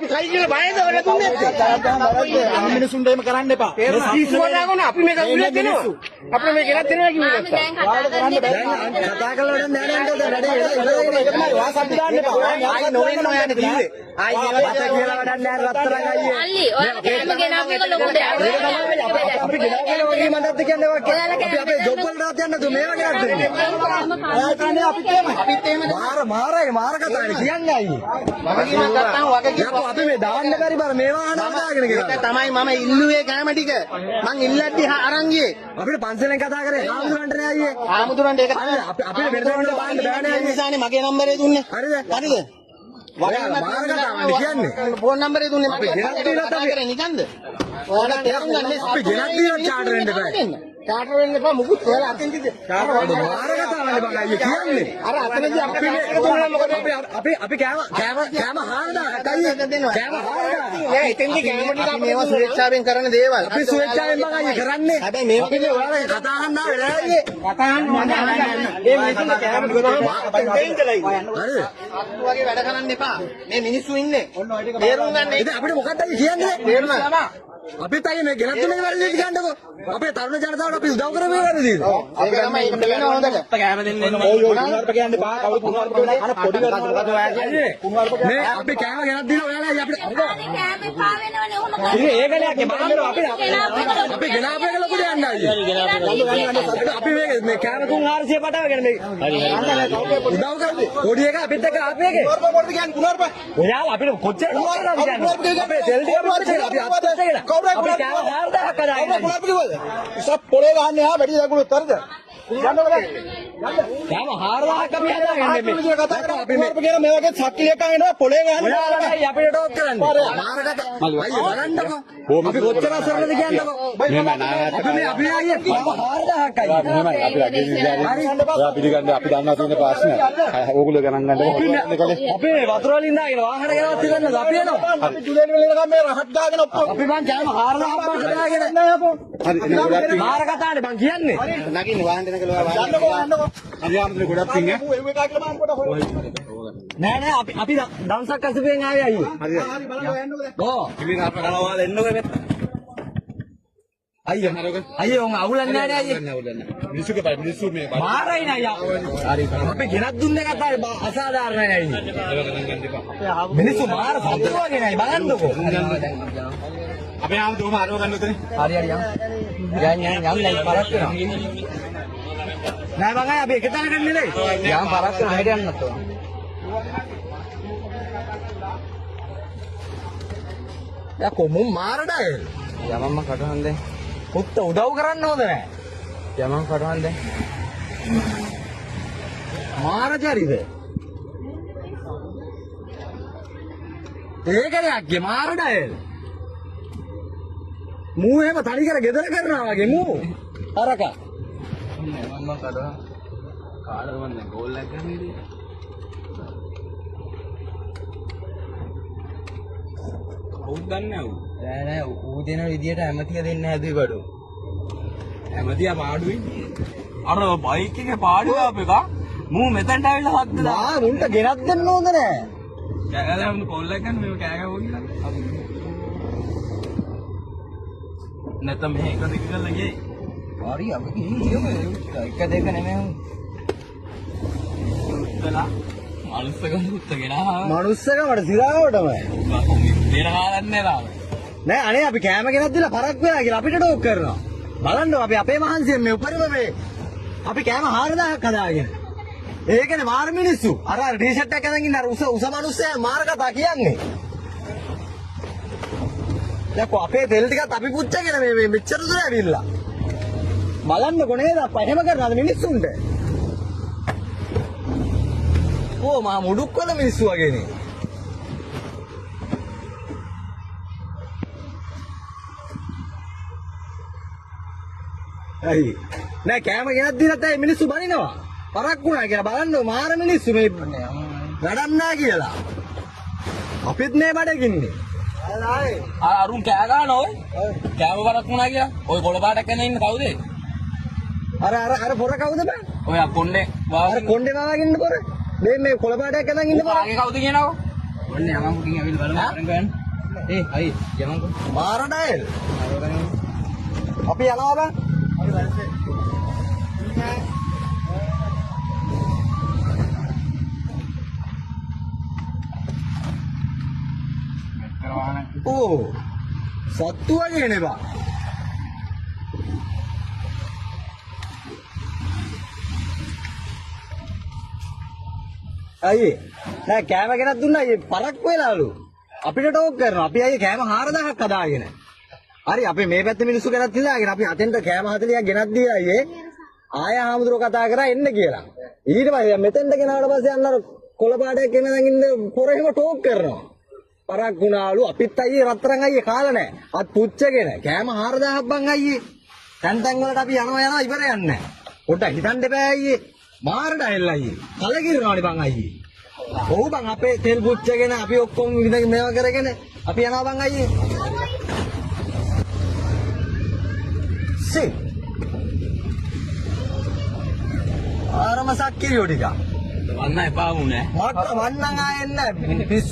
අපි කයි කියලා බයද ඔය දුන්නේ මිනිසුන්ට එහෙම කරන්න එපා ඉස්සුවලා ගොන අපි මේක උල්ලේ දෙනවා අපිට මේක ගෙනත් දෙනවා කිව්වා කතා කරලා වැඩක් නෑ නේද වැඩේ ඉවරයි වාසක් දාන්න එපා ආයි නොවෙන්න ඔයන්නේ දීවේ ආයි ඒවා කියලා වැඩක් නෑ රත්තරන් අයියේ අල්ලි ඔයාලා කෑම ගෙනාව එක ලොකු දෙයක් අපි ගෙනාගෙන වගේ මන්දත් කියන්නේ අපි අපේ ජොබ් වලට රත් යන්න තු මේවා ගෙනත් දෙන්නේ ඔයා කියන්නේ අපිත් එහෙම මාර කතානේ කියන්නේ අයියේ මම ගත්තාම වගේ අපි මේ දාන්න බැරි බර මේවා හදාගෙන ගියා. ඒක තමයි මම ඉල්ලුවේ කැම ටික. මං ඉල්ලද්දි අරන් ගියේ. අපිට පන්සලෙන් කතා කරේ ආමුදුරන්ට නෑ අයියේ. ආමුදුරන්ට ඒක අපිට වෙනදවන්ට බාන්න බෑනේ අයියේ. නිසානේ මගේ නම්බරේ දුන්නේ. හරිද? හරිද? වගේ මාර කතාවනේ කියන්නේ. ෆෝන් නම්බරේ දුන්නේ මම. ගෙනත් දීලා කතා කරේ නිකන්ද? ඔයාලා තේරුම් ගන්න අපි ගෙනත් දීලා චාටර් වෙන්න බෑ. චාටර් වෙන්න එපා මුකුත් ඔයාලා අතෙන්ද චාටර් මාර කතාවනේ බං අයියේ කියන්නේ. අර අතනදී අපි දුන්නා මොකද අපි කෑම හාරදා කයියේ කෑම හාරදා නෑ එතෙන්දි කෑම ටික අපි මේවා සුරක්ෂාවෙන් කරන දේවල් අපි සුරක්ෂාවෙන් මම අයියේ කරන්නේ හැබැයි මේවා කියන්නේ ඔයාලා කතා අහන්න ආවේ නෑ අයියේ කතා අහන්න මම ඒ මිනිස්සුන්ට කෑම ටික තමයි දෙයින්දලයි හරිද අත්තු වගේ වැඩ කරන්න එපා මේ මිනිස්සු ඉන්නේ තේරුම් ගන්න ඉතින් අපිට මොකක්ද කියන්නේ තේරුණා අපිත් අයියේ මේ ගෙනත් දුන්නේ වැඩි දෙයක් ගන්නකො අපේ තරුණ ජනතාවට අපි උදව් කරේ මේ වැඩි දෙයක් ඒක තමයි ඒක පේනවා හොඳට කෑම දෙන්න එන්න ඔය කුණාර්ප කියන්නේ බා කවුරු කුණාර්ප කියන්නේ අර පොඩි කරකට මොකද ඔයා කියන්නේ කුණාර්ප මේ අපි කෑම ගෙනත් දීලා ඔයාලා අපිට කෑම පා වෙනවනේ ඔහොම කරා ඉතින් ඒකලයක් බලන්න අපි ගෙනාපු එක ලොකුට යන්න අයියේ අපි මේ කෑම 300 පටවගෙන මේ උදව් කරන්නේ පොඩි එක අපිත් එක්ක ආපු එකේ කුණාර්ප කියන්නේ කුණාර්ප ඔයාලා අපිට කොච්චර අපේ තෙල් ටික අපි අත්දැකලා අපි කෑම 4000ක් අදාගෙන ඉස්සක් පොලේ ගහන්නේ ආ වැඩි දකුණු උත්තරද යන්නවද කෑම 4000ක් අපි හදාගන්නේ මේ කතා කරා අපි මේ වගේ සක්කිලි එකක් එනවා පොලේ ගහන්නේ ඔයාලටයි අපිට ටෝක් කරන්නේ මාරකට අයියේ බලන්නකෝ අපි කොච්චර අසරණද කියන්නකෝ අපි අයියේ 4000ක් අයියේ අපි අගේ විද්‍යාලේ ඔයා පිළිගන්නේ අපි දන්නවා තියෙන ප්‍රශ්න ඕගොල්ලෝ ගණන් ගන්නකො අපි වතුර වලින් දාගෙන වාහන ගෙනවත් ඉවරනද අපි එනවා අපි ජුලෙන් වලින් ගම මේ රහත් දාගෙන ඔක්කොම අපි මං කෑම 4000ක් බං දාගෙන නෑ අපෝ හරි මාර කතානේ බං කියන්නේ නගින්න වාහන දෙන කලවා වාහන අනිවාර්යයෙන් ගොඩක් තින් නෑ අපි දවසක් අසුපෙන් ආවේ අයියේ හරි බලන්න යන්නකෝ ඕ ඉතින් අප කලවාල එන්නකෝ මෙත් අයියේ උන් අවුලන්නේ නෑ අයියේ මිනිස්සුගේ බයි මිනිස්සු මේ මාරයි නෑ අයියා හරි අපි ගෙනත් දුන්නේ කතාවේ අසාධාරණයි අයියේ මිනිස්සු මාර සතුටු වගේ නෑ බලන්නකෝ අපි ආව දුම අරව ගන්න උතනේ හරි යන්න නෑ පරක් වෙනවා නෑ බං අපි එක තැනකට නෙලයි යම් පරක් වෙන හැට යන්නත් ඕන යා කොමුන් මාරඩා යමම්ම කටහන් දැන් පුත්ත උදව් කරන්න හොඳ නෑ යමම් කටහන් දැන් මාරජරිද ඒකනේ අක්ගේ මාරඩා මූ එහෙම තනි කර ගෙදර කරනවා වගේ මූ අරක මම කඩා කාලෙ වන්නේ ගෝල් එකක් ගන්නේ කවුද දන්නේ නෑ ඌ දෙන විදියට ඇමතිය දෙන්න හැදුවේ බඩු ඇමතියා පාඩුයි අර බයික් එකේ පාඩුව අප එක මූ මෙතනට ආවිල්ලා හද්ද ආ මුන්ට ගෙනත් දෙන්න ඕන නෑ කෑගලා මම කෝල් එකක් ගන්න මේක කෑගාවෝ කියලා නැත්නම් මේක දෙක කරලා ගියේ හරි අපි ගිහින් එක දෙක නෙමෙයි උත්තලා මනුස්සකම උත්තගෙන මනුස්සකමට සිරාවටම දෙන කාලන්නේ නෑ අනේ අපි කෑම ගෙනත් දීලා පරක් වෙලා කියලා අපිට ටෝක් කරනවා බලන්න අපි අපේ මහන්සියෙන් මේ උපරිම මේ අපි කෑම 4000ක් හදාගෙන ඒකනේ මාර මිනිස්සු අර ටී-ෂර්ට් එකක් අරන් ඉන්න අර උස මනුස්සයා මාර කතා කියන්නේ දැන් අපේ තෙල් ටිකත් අපි පුච්චගෙන මේ මෙච්චර දුර ඇවිල්ලා බලන්නකො නේද අප්පා එහෙම කරනවාද මිනිස්සුන්ට ඕ මා මුඩුක් වල මිනිස්සු වගේනේ ඇයි නෑ කෑම ගෙනත් දීලා තමයි මිනිස්සු බනිනවා පරක් වුණා කියලා බලන්න මාර මිනිස්සු මේ වැඩක් නෑ කියලා අපිත් මේ බඩගින්නේ අරුන් කෑ ගන්න ඔය කෑම වරක් වුණා කියලා ඔය කොළ පාටක් කරන ඉන්න කවුද අර පොර කවුද බං ඔය කොණ්ඩේ අර කොණ්ඩේ වාගෙන ඉන්න පොර මේ කොළ පාටක් කරන් ඉන්න පොර ආගේ කවුද කියනකො ඔන්නේ යමන්කුකින් ඇවිල්ලා බලමු අරන් ගන්න. අයි යමන්කු. මාර ඩයල්. අපි යනවා බං. ඕ සත්තු වගේ නේ බං. අයියේ නෑ කෑම ගෙනත් දුන්නා අයියේ පරක් වෙලාලු අපිට ටෝක් කරනවා අපි අයියේ කෑම 4000ක් හදාගෙන හරි අපි මේ පැත්තේ මිනිස්සු ගෙනත් හිතාගෙන අපි අතෙන්ට කෑම 40ක් ගෙනත් දීලා අයියේ ආය හාමුදුරුවෝ කතා කරා එන්න කියලා ඊට පස්සේ මෙතෙන්ට ගෙනාවට පස්සේ අන්න අර කොළ පාඩයක් ගෙනදන් ඉන්න පොරේම ටෝක් කරනවා පරක් වුණාලු අපිත් අයියේ රත්තරන් අයියේ කාලා නෑ අත් පුච්චගෙන කෑම 4000ක් බං අයියේ තැන් වලට අපි යනවා ඉවර යන්නේ පොඩ්ඩක් හිතන්න එපා අයියේ මාර ඩයල් අයියේ කලකිරනවානේ බං අයියේ ඔව් බං අපේ තෙල් පුච්චගෙන අපි ඔක්කොම මේවා කරගෙන අපි යනවා බං අයියේ සි ආරම සක්කිරියෝ ටික වන්න එපා වුණේ. මට වන්නන් ආයෙත් නැහැ පිස්සු